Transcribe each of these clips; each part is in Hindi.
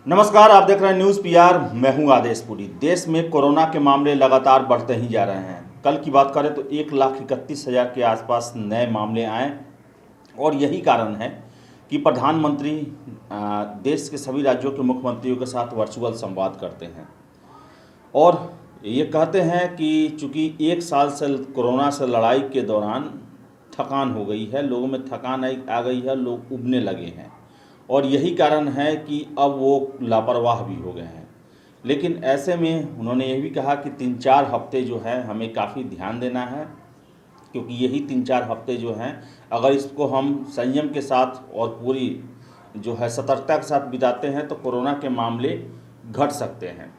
नमस्कार, आप देख रहे हैं न्यूज़ पीआर। मैं हूं आदेश पुरी। देश में कोरोना के मामले लगातार बढ़ते ही जा रहे हैं। कल की बात करें तो 1,31,000 के आसपास नए मामले आए और यही कारण है कि प्रधानमंत्री देश के सभी राज्यों के मुख्यमंत्रियों के साथ वर्चुअल संवाद करते हैं और ये कहते हैं कि चूँकि 1 साल से कोरोना से लड़ाई के दौरान थकान हो गई है, लोगों में थकान आ गई है, लोग उबने लगे हैं और यही कारण है कि अब वो लापरवाह भी हो गए हैं। लेकिन ऐसे में उन्होंने ये भी कहा कि 3-4 हफ्ते जो है हमें काफ़ी ध्यान देना है, क्योंकि यही 3-4 हफ्ते जो हैं अगर इसको हम संयम के साथ और पूरी जो है सतर्कता के साथ बिताते हैं तो कोरोना के मामले घट सकते हैं।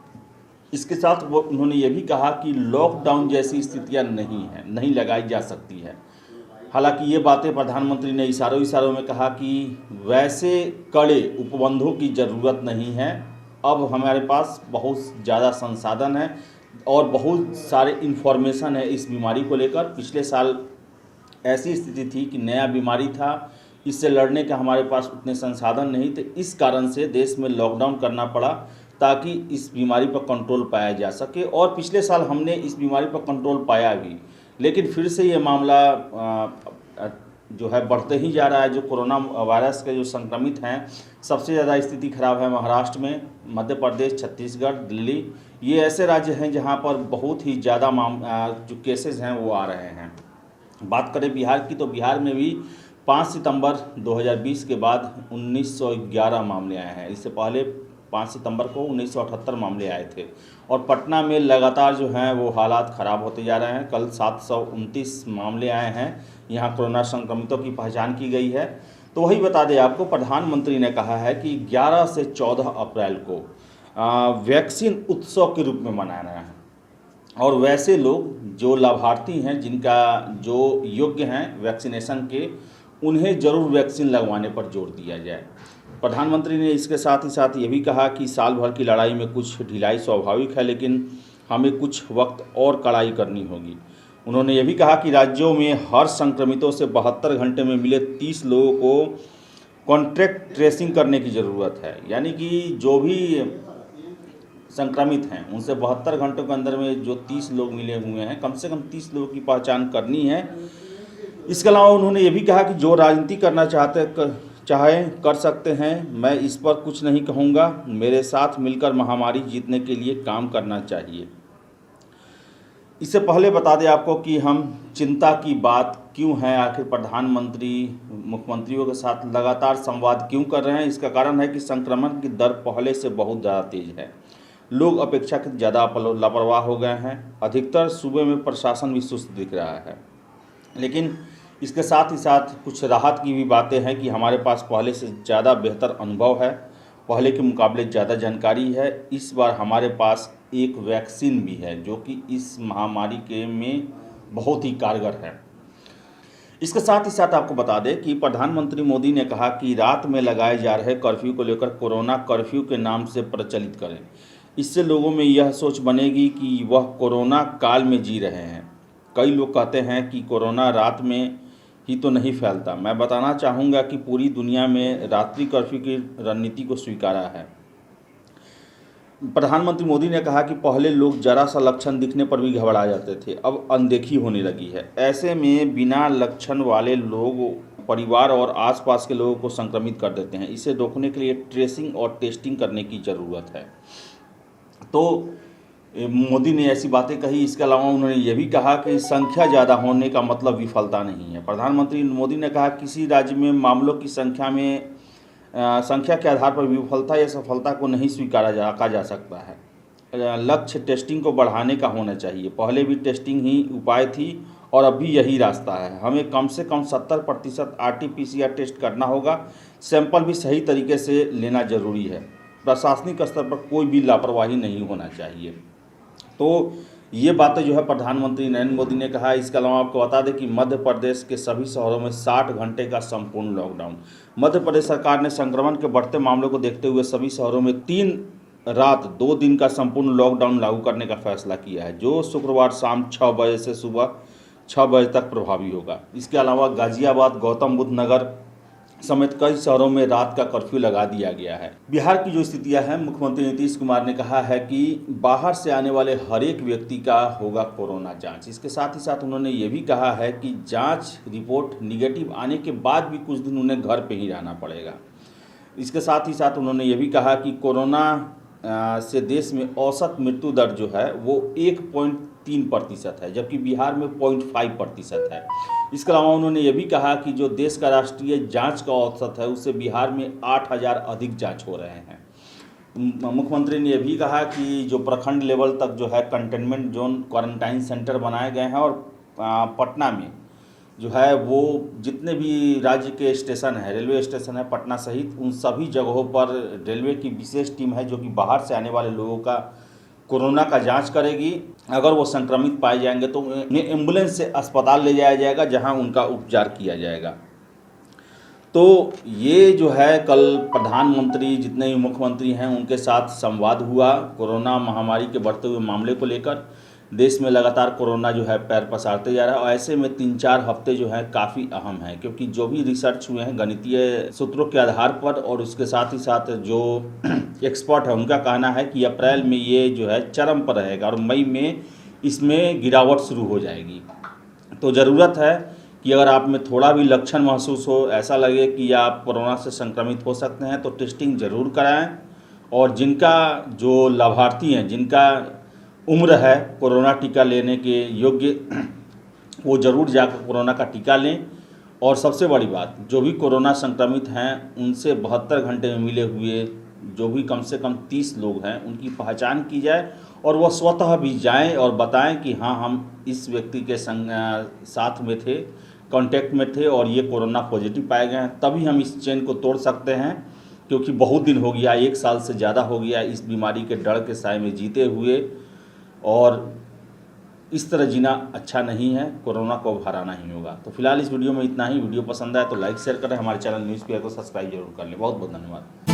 इसके साथ वो उन्होंने ये भी कहा कि लॉकडाउन जैसी स्थितियां नहीं लगाई जा सकती है। हालांकि ये बातें प्रधानमंत्री ने इशारों में कहा कि वैसे कड़े उपबंधों की ज़रूरत नहीं है। अब हमारे पास बहुत ज़्यादा संसाधन है और बहुत सारे इन्फॉर्मेशन है इस बीमारी को लेकर। पिछले साल ऐसी स्थिति थी कि नया बीमारी था, इससे लड़ने का हमारे पास उतने संसाधन नहीं थे। इस कारण से देश में लॉकडाउन करना पड़ा ताकि इस बीमारी पर कंट्रोल पाया जा सके और पिछले साल हमने इस बीमारी पर कंट्रोल पाया भी। लेकिन फिर से ये मामला जो है बढ़ते ही जा रहा है। जो कोरोना वायरस के जो संक्रमित हैं, सबसे ज़्यादा स्थिति खराब है महाराष्ट्र में, मध्य प्रदेश, छत्तीसगढ़, दिल्ली। ये ऐसे राज्य हैं जहां पर बहुत ही ज़्यादा जो केसेस हैं वो आ रहे हैं। बात करें बिहार की तो बिहार में भी 5 सितंबर 2020 के बाद 1911 मामले आए हैं। इससे पहले 5 सितंबर को 1978 मामले आए थे और पटना में लगातार जो हैं वो हालात ख़राब होते जा रहे हैं। कल 729 मामले आए हैं, यहाँ कोरोना संक्रमितों की पहचान की गई है। तो वही बता दें आपको, प्रधानमंत्री ने कहा है कि 11 से 14 अप्रैल को वैक्सीन उत्सव के रूप में मनाना है और वैसे लोग जो लाभार्थी हैं, जिनका जो योग्य हैं वैक्सीनेशन के, उन्हें ज़रूर वैक्सीन लगवाने पर जोर दिया जाए। प्रधानमंत्री ने इसके साथ ही साथ ये भी कहा कि साल भर की लड़ाई में कुछ ढिलाई स्वाभाविक है, लेकिन हमें कुछ वक्त और कड़ाई करनी होगी। उन्होंने ये भी कहा कि राज्यों में हर संक्रमितों से 72 घंटे में मिले 30 लोगों को कॉन्ट्रैक्ट ट्रेसिंग करने की ज़रूरत है। यानी कि जो भी संक्रमित हैं उनसे 72 घंटों के अंदर में जो 30 लोग मिले हुए हैं, कम से कम 30 लोगों की पहचान करनी है। इसके अलावा उन्होंने ये भी कहा कि जो राजनीति करना चाहे कर सकते हैं, मैं इस पर कुछ नहीं कहूँगा। मेरे साथ मिलकर महामारी जीतने के लिए काम करना चाहिए। इससे पहले बता दें आपको कि हम चिंता की बात क्यों है, आखिर प्रधानमंत्री मुख्यमंत्रियों के साथ लगातार संवाद क्यों कर रहे हैं। इसका कारण है कि संक्रमण की दर पहले से बहुत ज़्यादा तेज़ है। लोग अपेक्षाकृत ज़्यादा लापरवाह हो गए हैं। अधिकतर सूबे में प्रशासन भी सुस्त दिख रहा है। लेकिन इसके साथ ही साथ कुछ राहत की भी बातें हैं कि हमारे पास पहले से ज़्यादा बेहतर अनुभव है, पहले के मुकाबले ज़्यादा जानकारी है। इस बार हमारे पास एक वैक्सीन भी है जो कि इस महामारी के में बहुत ही कारगर है। इसके साथ ही साथ आपको बता दें कि प्रधानमंत्री मोदी ने कहा कि रात में लगाए जा रहे कर्फ्यू को लेकर कोरोना कर्फ्यू के नाम से प्रचलित करें। इससे लोगों में यह सोच बनेगी कि वह कोरोना काल में जी रहे हैं। कई लोग कहते हैं कि कोरोना रात में ही तो नहीं फैलता। मैं बताना चाहूँगा कि पूरी दुनिया में रात्रि कर्फ्यू की रणनीति को स्वीकारा है। प्रधानमंत्री मोदी ने कहा कि पहले लोग जरा सा लक्षण दिखने पर भी घबरा जाते थे, अब अनदेखी होने लगी है। ऐसे में बिना लक्षण वाले लोग परिवार और आसपास के लोगों को संक्रमित कर देते हैं। इसे रोकने के लिए ट्रेसिंग और टेस्टिंग करने की ज़रूरत है। तो मोदी ने ऐसी बातें कही। इसके अलावा उन्होंने ये भी कहा कि संख्या ज़्यादा होने का मतलब विफलता नहीं है। प्रधानमंत्री मोदी ने कहा किसी राज्य में मामलों की संख्या के आधार पर विफलता या सफलता को नहीं स्वीकारा जा सकता है। लक्ष्य टेस्टिंग को बढ़ाने का होना चाहिए। पहले भी टेस्टिंग ही उपाय थी और अब भी यही रास्ता है। हमें कम से कम 70% RT-PCR टेस्ट करना होगा। सैंपल भी सही तरीके से लेना जरूरी है। प्रशासनिक स्तर पर कोई भी लापरवाही नहीं होना चाहिए। तो ये बातें जो है प्रधानमंत्री नरेंद्र मोदी ने कहा। इसके अलावा आपको बता दें कि मध्य प्रदेश के सभी शहरों में 60 घंटे का संपूर्ण लॉकडाउन। मध्य प्रदेश सरकार ने संक्रमण के बढ़ते मामलों को देखते हुए सभी शहरों में 3 रात 2 दिन का संपूर्ण लॉकडाउन लागू करने का फैसला किया है, जो शुक्रवार शाम 6 बजे से सुबह 6 बजे तक प्रभावी होगा। इसके अलावा गाजियाबाद, गौतम बुद्ध नगर, समेत कई शहरों में रात का कर्फ्यू लगा दिया गया है। बिहार की जो स्थितियां हैं, मुख्यमंत्री नीतीश कुमार ने कहा है कि बाहर से आने वाले हर एक व्यक्ति का होगा कोरोना जांच। इसके साथ ही साथ उन्होंने ये भी कहा है कि जांच रिपोर्ट निगेटिव आने के बाद भी कुछ दिन उन्हें घर पे ही रहना पड़ेगा। इसके साथ ही साथ उन्होंने ये भी कहा कि कोरोना से देश में औसत मृत्यु दर जो है वो 1.3% है, जबकि बिहार में 0.5% है। इसके अलावा उन्होंने ये भी कहा कि जो देश का राष्ट्रीय जांच का औसत है उससे बिहार में 8,000 अधिक जांच हो रहे हैं। मुख्यमंत्री ने यह भी कहा कि जो प्रखंड लेवल तक जो है कंटेनमेंट जोन क्वारंटाइन सेंटर बनाए गए हैं और पटना में जो है वो जितने भी राज्य के स्टेशन हैं, रेलवे स्टेशन है पटना सहित, उन सभी जगहों पर रेलवे की विशेष टीम है जो कि बाहर से आने वाले लोगों का कोरोना का जांच करेगी। अगर वो संक्रमित पाए जाएंगे तो उन्हें एम्बुलेंस से अस्पताल ले जाया जाएगा जहां उनका उपचार किया जाएगा। तो ये जो है कल प्रधानमंत्री जितने भी मुख्यमंत्री हैं उनके साथ संवाद हुआ कोरोना महामारी के बढ़ते हुए मामले को लेकर। देश में लगातार कोरोना जो है पैर पसारते जा रहा है और ऐसे में 3-4 हफ्ते जो है काफ़ी अहम है, क्योंकि जो भी रिसर्च हुए हैं गणितीय सूत्रों के आधार पर और उसके साथ ही साथ जो एक्सपर्ट है उनका कहना है कि अप्रैल में ये जो है चरम पर रहेगा और मई में इसमें गिरावट शुरू हो जाएगी। तो ज़रूरत है कि अगर आप में थोड़ा भी लक्षण महसूस हो, ऐसा लगे कि आप कोरोना से संक्रमित हो सकते हैं, तो टेस्टिंग ज़रूर कराएं। और जिनका जो लाभार्थी हैं, जिनका उम्र है कोरोना टीका लेने के योग्य, वो ज़रूर जाकर कोरोना का टीका लें। और सबसे बड़ी बात, जो भी कोरोना संक्रमित हैं उनसे 72 घंटे में मिले हुए जो भी कम से कम 30 लोग हैं उनकी पहचान की जाए और वह स्वतः भी जाएं और बताएं कि हाँ हम इस व्यक्ति के साथ में थे, कांटेक्ट में थे और ये कोरोना पॉजिटिव पाए गए हैं। तभी हम इस चेन को तोड़ सकते हैं, क्योंकि बहुत दिन हो गया, 1 साल से ज़्यादा हो गया इस बीमारी के डर के साए में जीते हुए, और इस तरह जीना अच्छा नहीं है। कोरोना को अब हराना ही होगा। तो फिलहाल इस वीडियो में इतना ही। वीडियो पसंद आए तो लाइक शेयर करें, हमारे चैनल न्यूज़ पीआर को सब्सक्राइब जरूर कर लें। बहुत बहुत धन्यवाद।